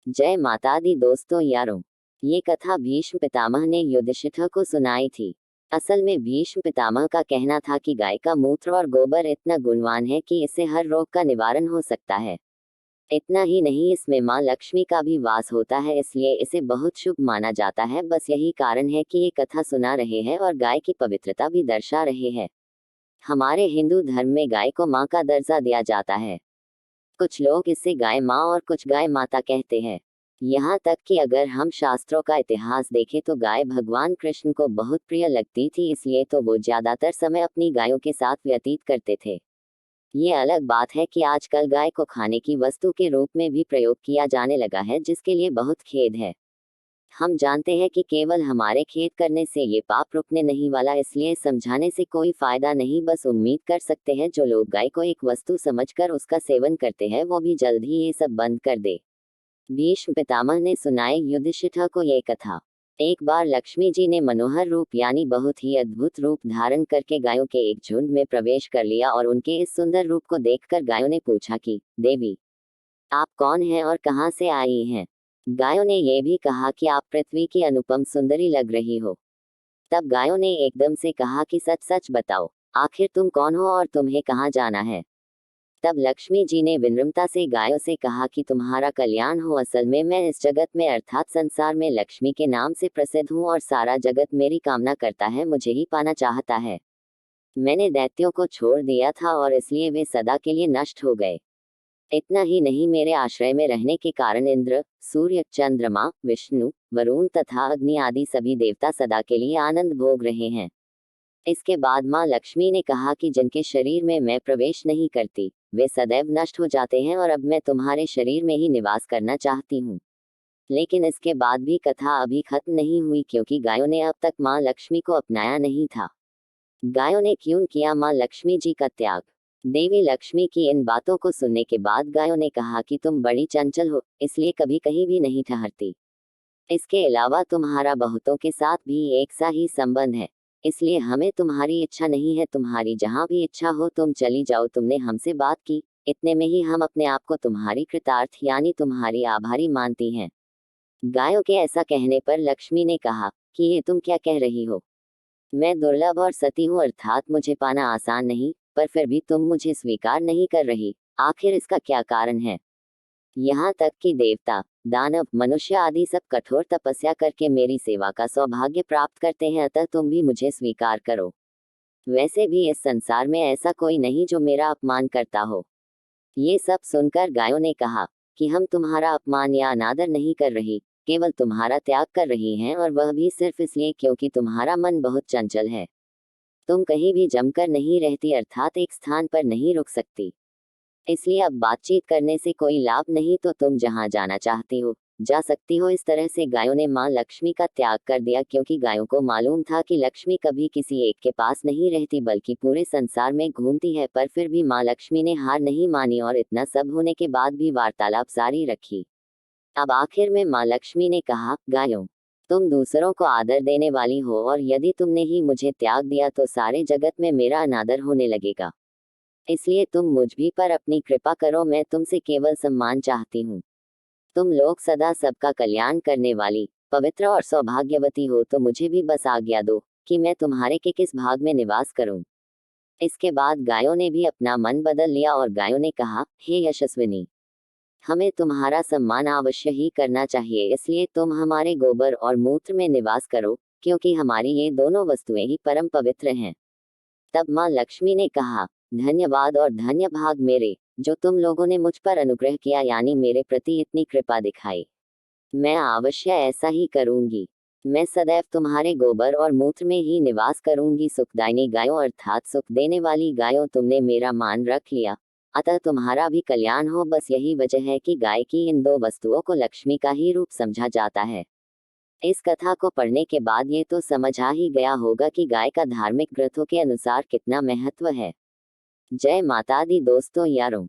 जय माता दी दोस्तों यारों। ये कथा भीष्म पितामह ने युधिष्ठिर को सुनाई थी। असल में भीष्म पितामह का कहना था कि गाय का मूत्र और गोबर इतना गुणवान है कि इससे हर रोग का निवारण हो सकता है। इतना ही नहीं, इसमें माँ लक्ष्मी का भी वास होता है, इसलिए इसे बहुत शुभ माना जाता है। बस यही कारण है कि ये कथा सुना रहे हैं और गाय की पवित्रता भी दर्शा रहे हैं। हमारे हिंदू धर्म में गाय को माँ का दर्जा दिया जाता है। कुछ लोग इसे गाय माँ और कुछ गाय माता कहते हैं। यहाँ तक कि अगर हम शास्त्रों का इतिहास देखें तो गाय भगवान कृष्ण को बहुत प्रिय लगती थी, इसलिए तो वो ज्यादातर समय अपनी गायों के साथ व्यतीत करते थे। ये अलग बात है कि आजकल गाय को खाने की वस्तु के रूप में भी प्रयोग किया जाने लगा है, जिसके लिए बहुत खेद है। हम जानते हैं कि केवल हमारे खेद करने से ये पाप रुकने नहीं वाला, इसलिए समझाने से कोई फायदा नहीं। बस उम्मीद कर सकते हैं जो लोग गाय को एक वस्तु समझकर उसका सेवन करते हैं वो भी जल्द ही ये सब बंद कर दे। भीष्म पितामह ने सुनाए युधिष्ठिर को ये कथा। एक बार लक्ष्मी जी ने मनोहर रूप यानी बहुत ही अद्भुत रूप धारण करके गायों के एक झुंड में प्रवेश कर लिया और उनके इस सुंदर रूप को देखकर गायों ने पूछा कि देवी, आप कौन हैं और कहाँ से आई हैं। गायों ने ये भी कहा कि आप पृथ्वी की अनुपम सुंदरी लग रही हो। तब गायों ने एकदम से कहा कि सच सच बताओ, आखिर तुम कौन हो और तुम्हें कहाँ जाना है। तब लक्ष्मी जी ने विनम्रता से गायों से कहा कि तुम्हारा कल्याण हो। असल में मैं इस जगत में अर्थात संसार में लक्ष्मी के नाम से प्रसिद्ध हूँ और सारा जगत मेरी कामना करता है, मुझे ही पाना चाहता है। मैंने दैत्यों को छोड़ दिया था और इसलिए वे सदा के लिए नष्ट हो गए। इतना ही नहीं, मेरे आश्रय में रहने के कारण इंद्र, सूर्य, चंद्रमा, विष्णु, वरुण तथा अग्नि आदि सभी देवता सदा के लिए आनंद भोग रहे हैं। इसके बाद माँ लक्ष्मी ने कहा कि जिनके शरीर में मैं प्रवेश नहीं करती वे सदैव नष्ट हो जाते हैं और अब मैं तुम्हारे शरीर में ही निवास करना चाहती हूँ। लेकिन इसके बाद भी कथा अभी खत्म नहीं हुई, क्योंकि गायों ने अब तक माँ लक्ष्मी को अपनाया नहीं था। गायों ने क्यों किया माँ लक्ष्मी जी का त्याग। देवी लक्ष्मी की इन बातों को सुनने के बाद गायों ने कहा कि तुम बड़ी चंचल हो, इसलिए कभी कहीं भी नहीं ठहरती। इसके अलावा तुम्हारा बहुतों के साथ भी एक सा ही संबंध है, इसलिए हमें तुम्हारी इच्छा नहीं है। तुम्हारी जहाँ भी इच्छा हो तुम चली जाओ। तुमने हमसे बात की, इतने में ही हम अपने आप को तुम्हारी कृतार्थ यानी तुम्हारी आभारी मानती हैं। गायों के ऐसा कहने पर लक्ष्मी ने कहा कि ये तुम क्या कह रही हो। मैं दुर्लभ और सती हूँ, अर्थात मुझे पाना आसान नहीं, पर फिर भी तुम मुझे स्वीकार नहीं कर रही। आखिर इसका क्या कारण है। यहाँ तक कि देवता, दानव, मनुष्य आदि सब कठोर तपस्या करके मेरी सेवा का सौभाग्य प्राप्त करते हैं, अतः तुम भी मुझे स्वीकार करो। वैसे भी इस संसार में ऐसा कोई नहीं जो मेरा अपमान करता हो। ये सब सुनकर गायों ने कहा कि हम तुम्हारा अपमान या अनादर नहीं कर रही, केवल तुम्हारा त्याग कर रही हैं, और वह भी सिर्फ इसलिए क्योंकि तुम्हारा मन बहुत चंचल है। तुम कहीं भी जमकर नहीं रहती, अर्थात एक स्थान पर नहीं रुक सकती। इसलिए अब बातचीत करने से कोई लाभ नहीं, तो तुम जहाँ जाना चाहती हो जा सकती हो। इस तरह से गायों ने माँ लक्ष्मी का त्याग कर दिया, क्योंकि गायों को मालूम था कि लक्ष्मी कभी किसी एक के पास नहीं रहती बल्कि पूरे संसार में घूमती है। पर फिर भी माँ लक्ष्मी ने हार नहीं मानी और इतना सब होने के बाद भी वार्तालाप जारी रखी। अब आखिर में माँ लक्ष्मी ने कहा, गायों, तुम दूसरों को आदर देने वाली हो और यदि तुमने ही मुझे त्याग दिया तो सारे जगत में मेरा अनादर होने लगेगा। इसलिए तुम मुझ भी पर अपनी कृपा करो, मैं तुमसे केवल सम्मान चाहती हूँ। तुम लोग सदा सबका कल्याण करने वाली, पवित्र और सौभाग्यवती हो, तो मुझे भी बस आज्ञा दो कि मैं तुम्हारे के किस भाग में निवास करूं। इसके बाद गायों ने भी अपना मन बदल लिया और गायों ने कहा, हे यशस्विनी, हमें तुम्हारा सम्मान अवश्य ही करना चाहिए, इसलिए तुम हमारे गोबर और मूत्र में निवास करो, क्योंकि हमारी ये दोनों वस्तुएं ही परम पवित्र हैं। तब माँ लक्ष्मी ने कहा, धन्यवाद और धन्य भाग मेरे, जो तुम लोगों ने मुझ पर अनुग्रह किया यानी मेरे प्रति इतनी कृपा दिखाई। मैं अवश्य ऐसा ही करूंगी। मैं सदैव तुम्हारे गोबर और मूत्र में ही निवास करूंगी। सुखदायिनी गायों अर्थात सुख देने वाली गायों, तुमने मेरा मान रख लिया, अतः तुम्हारा भी कल्याण हो। बस यही वजह है कि गाय की इन दो वस्तुओं को लक्ष्मी का ही रूप समझा जाता है। इस कथा को पढ़ने के बाद ये तो समझ आ ही गया होगा कि गाय का धार्मिक ग्रंथों के अनुसार कितना महत्व है। जय माता दी दोस्तों यारों।